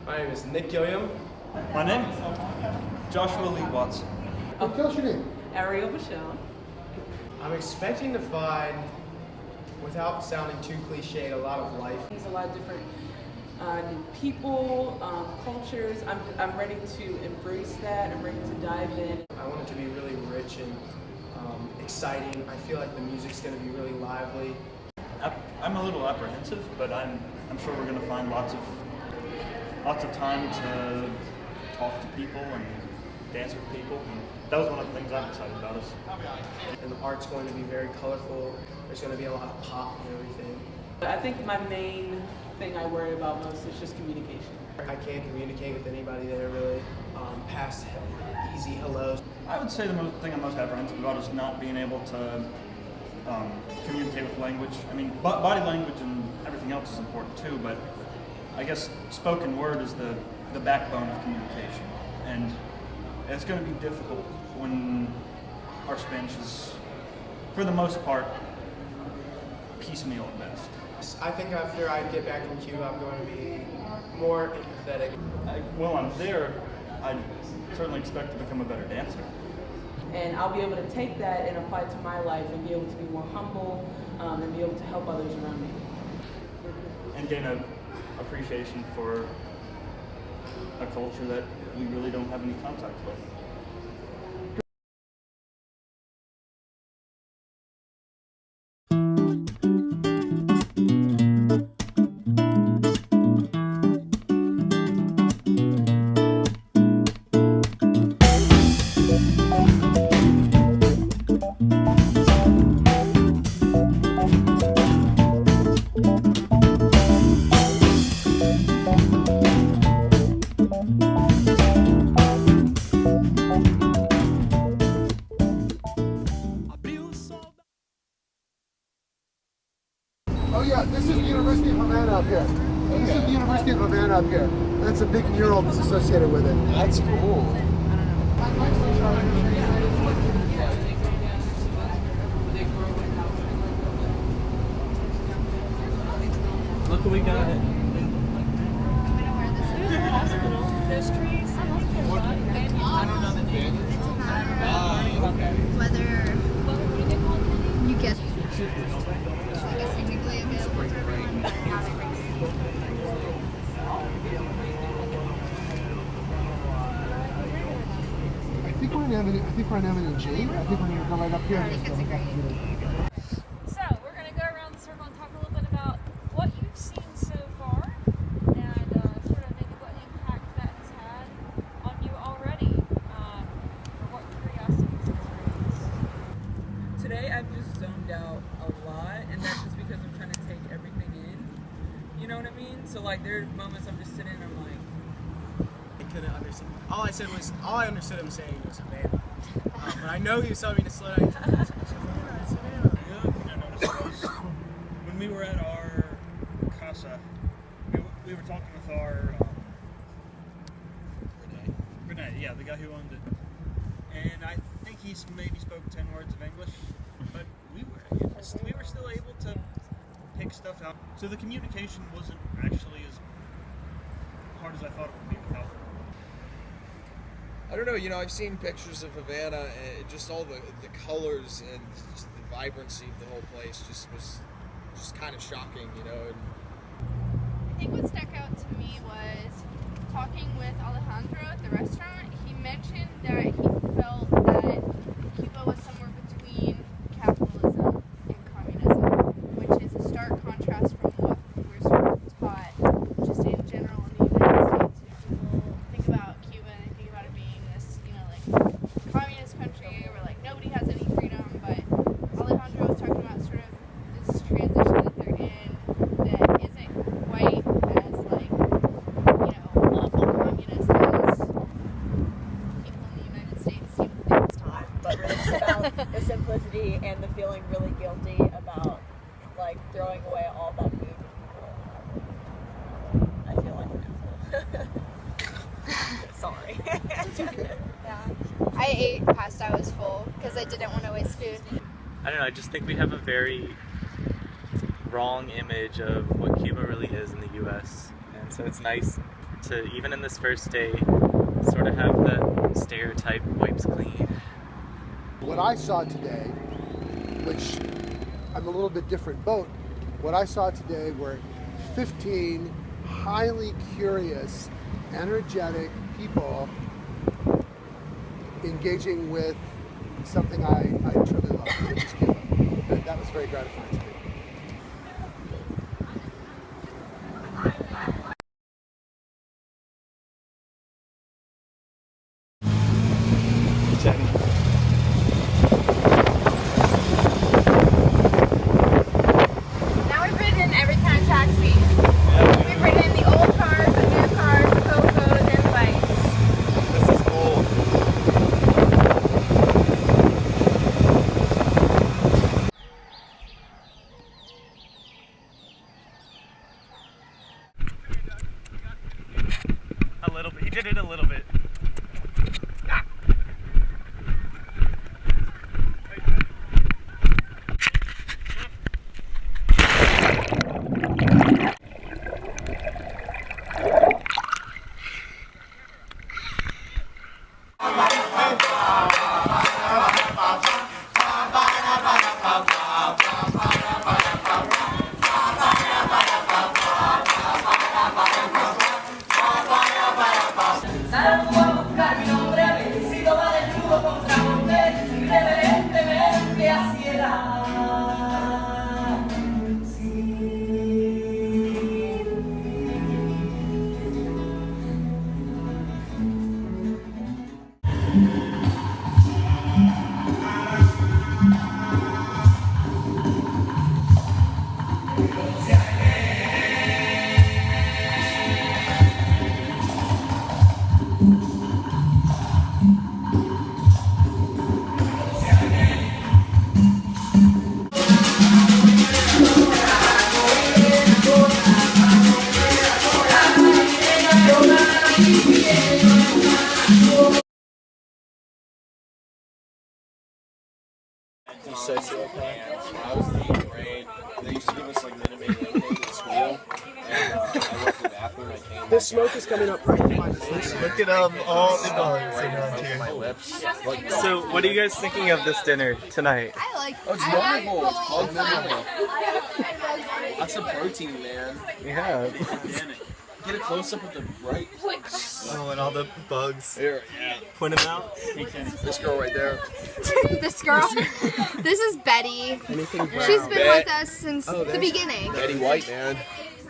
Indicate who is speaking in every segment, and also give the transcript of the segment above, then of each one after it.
Speaker 1: My name is Nick Gilliam.
Speaker 2: My name? Joshua Lee Watson.
Speaker 3: Tell us your name.
Speaker 4: Ariel Michelle.
Speaker 1: I'm expecting to find, without sounding too cliche, a lot of life.
Speaker 4: There's a lot of different new people, cultures. I'm ready to embrace that. I'm ready to dive in.
Speaker 1: I want it to be really rich and exciting. I feel like the music's going to be really lively.
Speaker 2: I'm a little apprehensive, but I'm sure we're going to find lots of time to talk to people and dance with people. And that was one of the things I'm excited about.
Speaker 1: And the art's going to be very colorful. There's going to be a lot of pop and everything.
Speaker 4: I think my main thing I worry about most is just communication.
Speaker 1: I can't communicate with anybody there really, past easy hellos.
Speaker 2: I would say the thing I'm most apprehensive about is not being able to communicate with language. I mean, body language and everything else is important too, but I guess spoken word is the backbone of communication. And it's going to be difficult when our Spanish is, for the most part, piecemeal at best.
Speaker 1: I think after I get back from Cuba, I'm going to be more empathetic.
Speaker 2: While I'm there, I certainly expect to become a better dancer.
Speaker 4: And I'll be able to take that and apply it to my life and be able to be more humble and be able to help others around me.
Speaker 2: And gain an appreciation for a culture that we really don't have any contact with.
Speaker 3: Oh yeah, this is the University of Havana up here. This is the University of Havana up here. That's a big mural that's associated with it.
Speaker 1: That's cool.
Speaker 4: Look what we got.
Speaker 5: There's trees.
Speaker 4: I don't know the name.
Speaker 5: Whether you get technically available to everyone, but not everything.
Speaker 3: I think we're in Avenue J. I think we're going to go right up here.
Speaker 5: I think it's a great idea.
Speaker 6: So, we're going to go around the circle and talk a little bit about what you've seen so far and sort of maybe what impact that has had on you already, or what curiosities it's raised.
Speaker 4: Today I've just zoned out a lot, and that's just because I'm trying to take everything in. You know what I mean? So like there are moments I'm just sitting and I'm like,
Speaker 1: I couldn't understand. All I understood him saying was Havana. But I know he was telling me to slow down. Savannah, Savannah.
Speaker 2: The other thing I noticed was when we were at our casa, we were talking with our Renee, yeah, the guy who owned it, and I think he maybe spoke 10 words of English, but we were still able to pick stuff out. So the communication wasn't actually as hard as I thought it would be without her.
Speaker 7: I don't know, I've seen pictures of Havana and just all the colors and just the vibrancy of the whole place was just kind of shocking, And
Speaker 5: I think what stuck out to me was talking with Alejandro at the restaurant. He mentioned that he felt that Cuba was somewhere between capitalism and communism, which is a stark contrast from what we're sort of taught just in general in the United States. People think about Cuba and they think about it being this, like communist country where like nobody has any freedom, but Alejandro was talking about sort of this transition that they're in that isn't quite as like, awful communist as people in the United States seem to think it's taught.
Speaker 8: But really just about the simplicity and the feeling really guilty about like throwing away all that food. I feel like an asshole. Sorry.
Speaker 5: Yeah. I ate past I was full because I didn't want to waste food.
Speaker 9: I don't know, I just think we have a very wrong image of what Cuba really is in the US. And so it's nice to, even in this first day, sort of have that stereotype wipes clean.
Speaker 3: What I saw today, which I'm a little bit different boat, what I saw today were 15 highly curious, energetic people engaging with something I truly love, which is Cuba. And that was very gratifying to me.
Speaker 5: Now we've ridden in every kind of taxi. We've ridden in the old cars, the new cars, the Cocos, and the bikes.
Speaker 9: This is cool. A little bit. He did it a little bit.
Speaker 7: Sociopath. I was in 8th grade. They used to give us like minute lemonade at school. And I went to the bathroom. I came.
Speaker 1: The smoke is coming up right behind us.
Speaker 10: Look at all the bugs around here.
Speaker 7: My lips.
Speaker 9: So, what are you guys thinking of this dinner tonight?
Speaker 5: I like.
Speaker 7: Oh, it's wonderful. It's bug friendly. That's a protein, man.
Speaker 9: Yeah.
Speaker 7: Get a close up with the right.
Speaker 10: Oh, and all the bugs.
Speaker 7: Here, yeah.
Speaker 10: Point them out.
Speaker 7: This girl right there.
Speaker 5: This girl. This is Betty. She's been with us since the beginning.
Speaker 7: Betty White, man.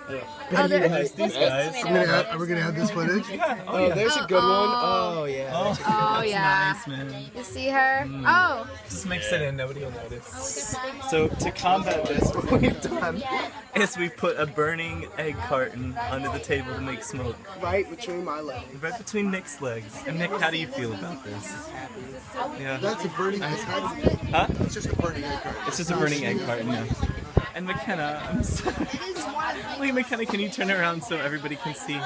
Speaker 10: These guys.
Speaker 3: Are we gonna have this footage?
Speaker 1: Oh, there's a good one. Oh, yeah.
Speaker 5: Oh yeah.
Speaker 10: Nice, man.
Speaker 5: You see her? Oh.
Speaker 10: Just mix it in. Nobody will notice.
Speaker 9: So, to combat this, what we've done is we've put a burning egg carton under the table to make smoke.
Speaker 1: Right between my legs.
Speaker 9: Right between Nick's legs. And Nick, how do you feel about this? Yeah.
Speaker 3: That's a burning egg carton.
Speaker 9: Huh?
Speaker 3: It's just a burning egg carton.
Speaker 9: It's just a burning egg carton, yeah. And McKenna, I'm sorry. Wait, McKenna, can you turn around so everybody can see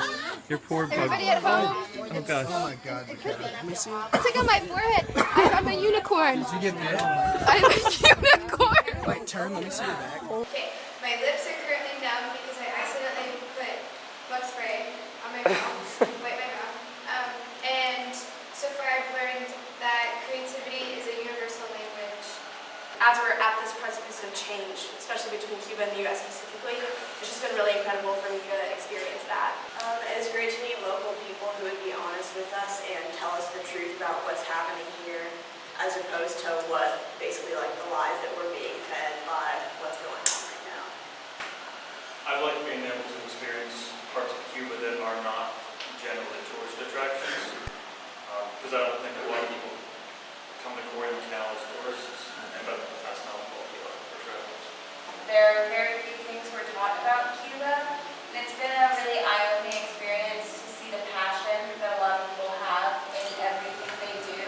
Speaker 9: your poor bug?
Speaker 5: Everybody at home?
Speaker 9: Oh gosh.
Speaker 3: Oh my God, McKenna.
Speaker 5: It's like on my forehead. I'm a unicorn.
Speaker 1: Did you get bit?
Speaker 5: I'm a unicorn.
Speaker 1: Wait, turn. Let me see your back.
Speaker 5: Okay, my lips are currently numb because I accidentally put bug spray on my mouth, wiped my mouth. And so far I've learned that creativity is a universal language.
Speaker 11: As we're at this precipice of change, especially between Cuba and the U.S. specifically, it's just been really incredible for me to experience that. It is great to meet local people who would be honest with us and tell us the truth about what's happening here, as opposed to what basically like the lies that we're being fed by what's going on right now.
Speaker 2: I like being able to experience parts of Cuba that are not generally tourist attractions, because I don't think a lot of people come to Corey Canal as tourists, but that's not what we are for travelers.
Speaker 11: There are very few things we're taught about Cuba, and it's been a really eye-opening experience to see the passion that a lot of people have in everything they do.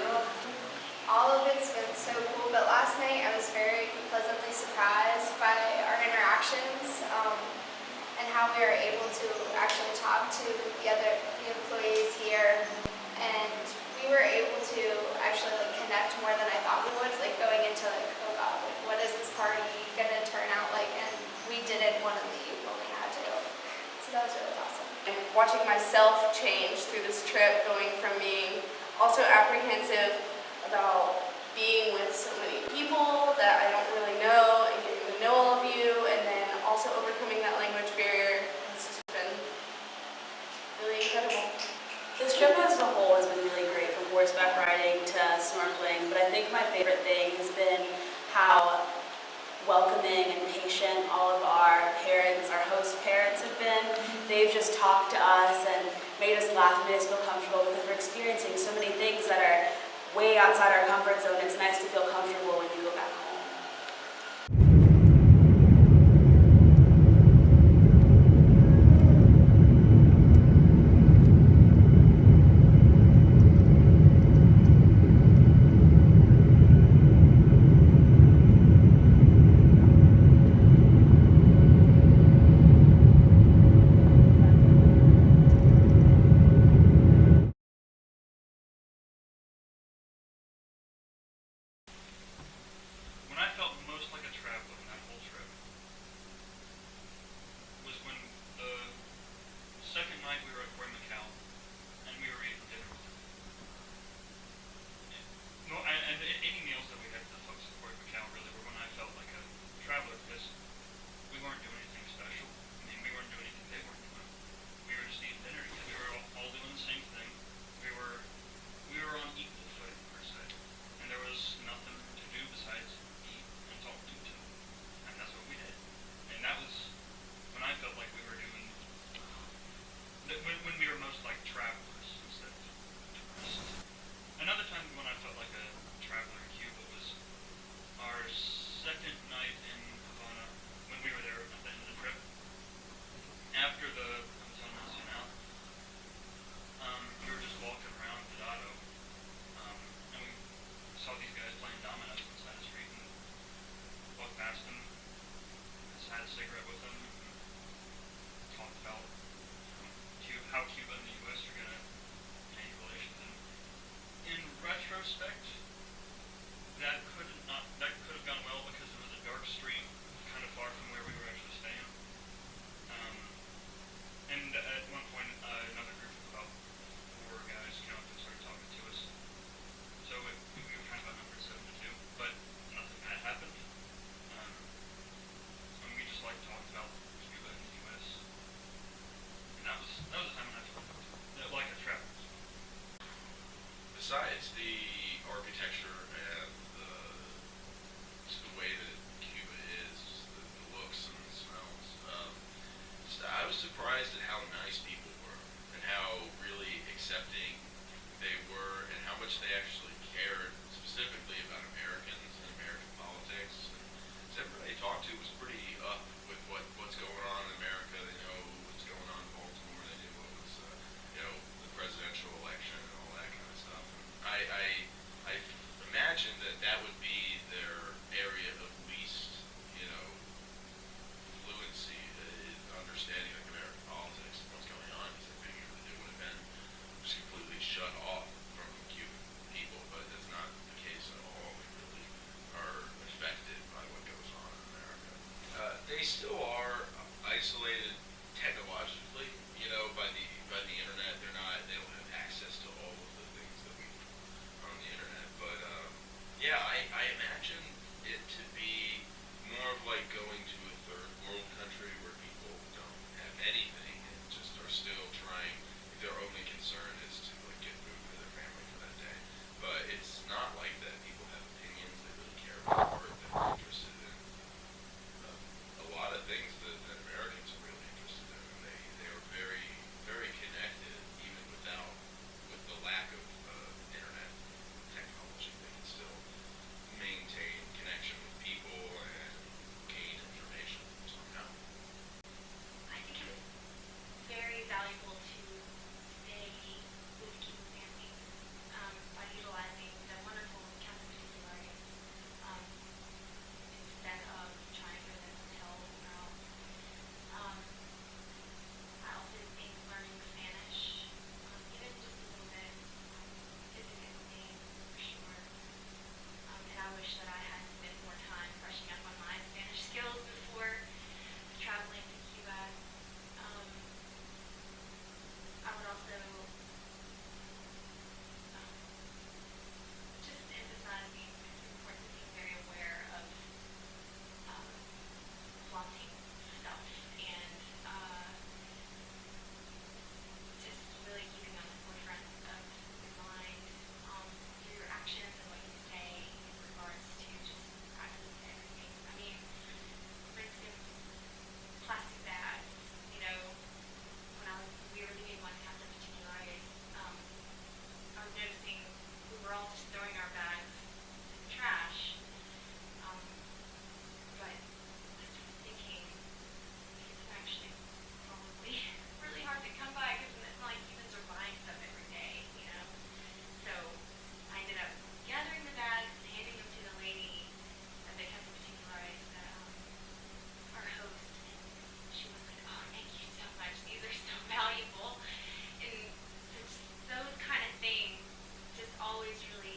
Speaker 5: All of it's been so cool, but last night I was very pleasantly surprised by our interactions and how we were able to actually talk to the employees here, and we were able to actually like connect more than I thought we would. Like going into like, oh God, like, what is this party gonna turn out like? And we didn't want to leave when we had to. So that was really awesome.
Speaker 11: watching myself change through this trip, going from being also apprehensive about being with so many people that I don't really know and getting to know all of you, and then also overcoming that language barrier. It's just been really incredible.
Speaker 12: This trip as a whole has been really great, from horseback riding to snorkeling, but I think my favorite thing has been how welcoming and patient all of our parents, our host parents have been. They've just talked to us and made us laugh, made us feel comfortable, because we're experiencing so many things that are way outside our comfort zone. It's nice to feel comfortable when you go back home.
Speaker 2: When I felt most like a traveler in that whole trip was when the second night we were at Macau and we were eating dinner. No, and any meals that we had with the folks at Macau really were when I felt like a traveler, because we weren't doing anything special. I mean, we weren't doing anything they weren't doing. We were just eating dinner together. We were all doing the same thing. We were on equal footing per se, and there was nothing to do besides eat and talk to each other, and that's what we did. And that was when I felt like we were doing, when we were most like travelers instead of tourists. Another time when I felt like a traveler in Cuba was our second night in Havana, when we were there at the end of the trip. After the Hotel Nacional, we were just walking around Dorado, and we saw these guys playing dominoes on the side of the street, and walked past them, just had a cigarette with them, and talked about how Cuba and the U.S. are going to change relations. And in retrospect, that could have gone well, because it was a dark street, kind of far from where we were actually staying. And at one point, another group of about 4 guys came up and started talking to us. So we were kind of outnumbered 7-2, but nothing bad happened. And we just talked about Cuba and the U.S. And that was a time when I felt like a traveler.
Speaker 13: Besides the architecture and just the way that Cuba is, the looks and the smells, I was surprised at how nice people were and how really accepting they were, and how much they actually cared specifically about Americans and American politics. And everybody I talked to was pretty up with what's going on in America. They know what's going on in Baltimore. They knew what was, the presidential election and all that kind of stuff. And I imagine that would be their area of least, fluency, understanding like American politics and what's going on, because I figured that they would have been just completely shut off from Cuban people
Speaker 14: always really